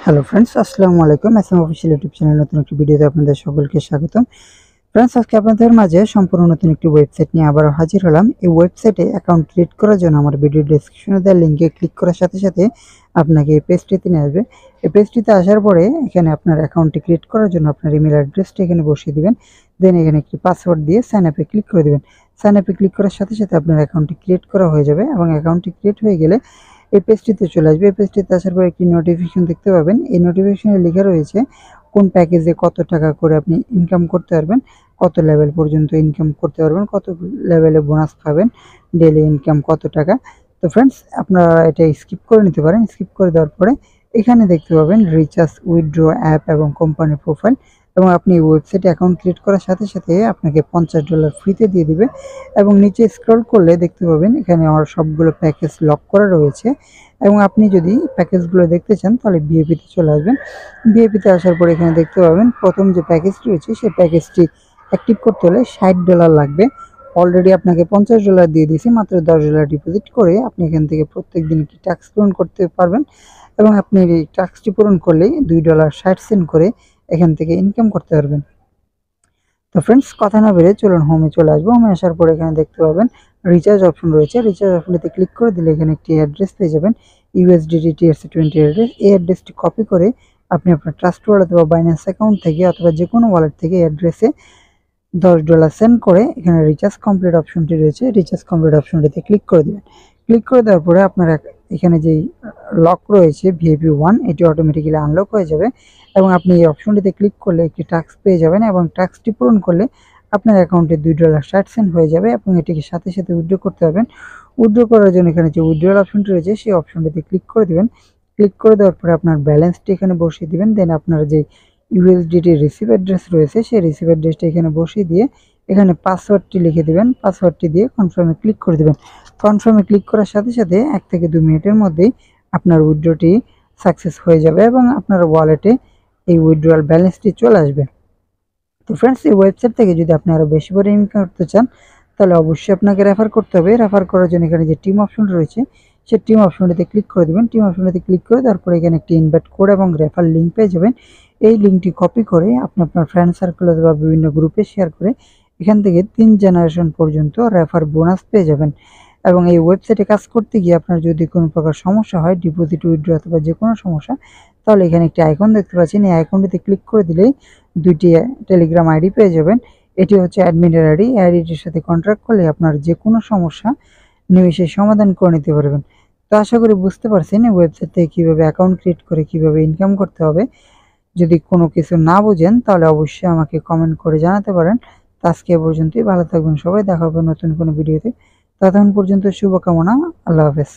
Hello friends, আসসালামু আলাইকুম। SM official YouTube channel নতুন একটি ভিডিওতে আপনাদের সকলকে স্বাগতম। ফ্রেন্ডস, আজকে আপনাদের মাঝে সম্পূর্ণ নতুন একটি ওয়েবসাইট নিয়ে আবারও হাজির হলাম। এই ওয়েবসাইটে অ্যাকাউন্ট ক্রিয়েট করার জন্য আমার ভিডিও ডেসক্রিপশনে দেওয়া লিঙ্কে ক্লিক করার সাথে সাথে আপনাকে এই পেজটিতে নিয়ে আসবে। এই পেজটিতে আসার পরে এখানে আপনার অ্যাকাউন্টটি ক্রিয়েট করার জন্য আপনার ইমেল অ্যাড্রেসটি এখানে বসিয়ে দিবেন। দেন এখানে একটি পাসওয়ার্ড দিয়ে সাইন আপে ক্লিক করে দেবেন। সাইন আপে ক্লিক করার সাথে সাথে আপনার অ্যাকাউন্টটি ক্রিয়েট করা হয়ে যাবে এবং অ্যাকাউন্টটি ক্রিয়েট হয়ে গেলে এই পেজটিতে চলে আসবে। এই পেজটিতে আসার পর একটি নোটিফিকেশন দেখতে পাবেন। এই নোটিফিকেশনে লেখা রয়েছে কোন প্যাকেজে কত টাকা করে আপনি ইনকাম করতে পারবেন, কত লেভেল পর্যন্ত ইনকাম করতে পারবেন, কত লেভেলে বোনাস পাবেন, ডেইলি ইনকাম কত টাকা। তো ফ্রেন্ডস, আপনারা এটা স্কিপ করে নিতে পারেন। স্কিপ করে দেওয়ার পরে এখানে দেখতে পাবেন রিচার্জ, উইথড্র, অ্যাপ এবং কোম্পানি প্রোফাইল, এবং আপনি ওয়েবসাইটে অ্যাকাউন্ট ক্রিয়েট করার সাথে সাথে আপনাকে $50 ফ্রিতে দিয়ে দিবে। এবং নিচে স্ক্রল করলে দেখতে পাবেন এখানে আমার সবগুলো প্যাকেজ লক করা রয়েছে। এবং আপনি যদি প্যাকেজগুলো দেখতে চান তাহলে ভিআইপিতে চলে আসবেন। ভিআইপিতে আসার পর এখানে দেখতে পাবেন প্রথম যে প্যাকেজটি রয়েছে সেই প্যাকেজটি অ্যাক্টিভ করতে হলে $60 লাগবে। অলরেডি আপনাকে $50 দিয়ে দিয়েছি। মাত্র $10 ডিপোজিট করে আপনি এখান থেকে প্রত্যেকদিন একটি টাস্ক পূরণ করতে পারবেন এবং আপনি এই টাস্কটি পূরণ করলেই $2.60 করে এখান থেকে ইনকাম করতে পারবেন। তো ফ্রেন্ডস, কথা না বেরিয়ে চলুন হোমে চলে আসবো। হোমে আসার পর এখানে দেখতে পাবেন রিচার্জ অপশন রয়েছে। রিচার্জ অপশনটিতে ক্লিক করে দিলে এখানে একটি অ্যাড্রেস পেয়ে যাবেন, USDT TRC20 অ্যাড্রেস। এই অ্যাড্রেসটি কপি করে আপনি আপনার ট্রাস্ট ওয়ালেট অথবা বাইন্যান্স অ্যাকাউন্ট থেকে অথবা যে কোনো ওয়ালেট থেকে অ্যাড্রেসে $10 সেন্ড করে এখানে রিচার্জ কমপ্লিট অপশনটি রয়েছে, রিচার্জ কমপ্লিট অপশনটিতে ক্লিক করে দেবেন। ক্লিক করে দেওয়ার পরে আপনার এখানে যেই লক রয়েছে VIP1, এটি অটোমেটিক্যালি আনলক হয়ে যাবে এবং আপনি এই অপশনটিতে ক্লিক করলে একটি টাস্ক পেয়ে যাবেন এবং টাস্কটি পূরণ করলে আপনার অ্যাকাউন্টে $2.60 হয়ে যাবে এবং এটিকে সাথে সাথে উইথড্র করতে পারবেন। উইথড্র করার জন্য এখানে যে উইথড্রয়াল অপশনটি রয়েছে সেই অপশনটিতে ক্লিক করে দেবেন। ক্লিক করে দেওয়ার পরে আপনার ব্যালেন্সটি এখানে বসিয়ে দিবেন। দেন আপনার যে USDT রিসিভ অ্যাড্রেস রয়েছে সেই রিসিভ অ্যাড্রেসটা এখানে বসিয়ে দিয়ে এখানে পাসওয়ার্ডটি লিখে দিবেন। পাসওয়ার্ডটি দিয়ে কনফার্মে ক্লিক করে দেবেন। কনফার্মে ক্লিক করার সাথে সাথে 1 থেকে 2 মিনিটের মধ্যেই আপনার উইথড্রটি সাকসেস হয়ে যাবে এবং আপনার ওয়ালেটে এই উইথড্রয়াল ব্যালেন্সটি চলে আসবে। তো ফ্রেন্ডস, এই ওয়েবসাইট থেকে যদি আপনি আরও বেশি করে ইনকাম করতে চান তাহলে অবশ্যই আপনাকে রেফার করতে হবে। রেফার করার জন্য এখানে যে টিম অপশন রয়েছে সেই টিম অপশনটিতে ক্লিক করে দেবেন। টিম অপশনটিতে ক্লিক করে তারপরে এখানে একটি ইনভাইট কোড এবং রেফার লিঙ্ক পেয়ে যাবেন। এই লিঙ্কটি কপি করে আপনি আপনার ফ্রেন্ড সার্কেল অথবা বিভিন্ন গ্রুপে শেয়ার করে এখান থেকে 3 জেনারেশন পর্যন্ত রেফার বোনাস পেয়ে যাবেন। এবং এই ওয়েবসাইটে কাজ করতে গিয়ে আপনার যদি কোনো প্রকার সমস্যা হয়, ডিপোজিট, উইথড্র অথবা যে কোনো সমস্যা, তাহলে এখানে একটি আইকন দেখতে পাচ্ছেন। এই আইকনটিতে ক্লিক করে দিলেই 2টি টেলিগ্রাম আইডি পেয়ে যাবেন। এটি হচ্ছে অ্যাডমিনের আইডি। এই আইডিটির সাথে কন্ট্যাক্ট করলে আপনার যে কোনো সমস্যা নিমেষে সমাধান করে নিতে পারবেন। তো আশা করি বুঝতে পারছেন এই ওয়েবসাইট থেকে কীভাবে অ্যাকাউন্ট ক্রিয়েট করে কীভাবে ইনকাম করতে হবে। যদি কোনো কিছু না বুঝেন তাহলে অবশ্যই আমাকে কমেন্ট করে জানাতে পারেন। তো আজকে এ পর্যন্তই। ভালো থাকবেন সবাই। দেখা হবে নতুন কোনো ভিডিওতে। ততক্ষণ পর্যন্ত শুভকামনা। আল্লাহ হাফেজ।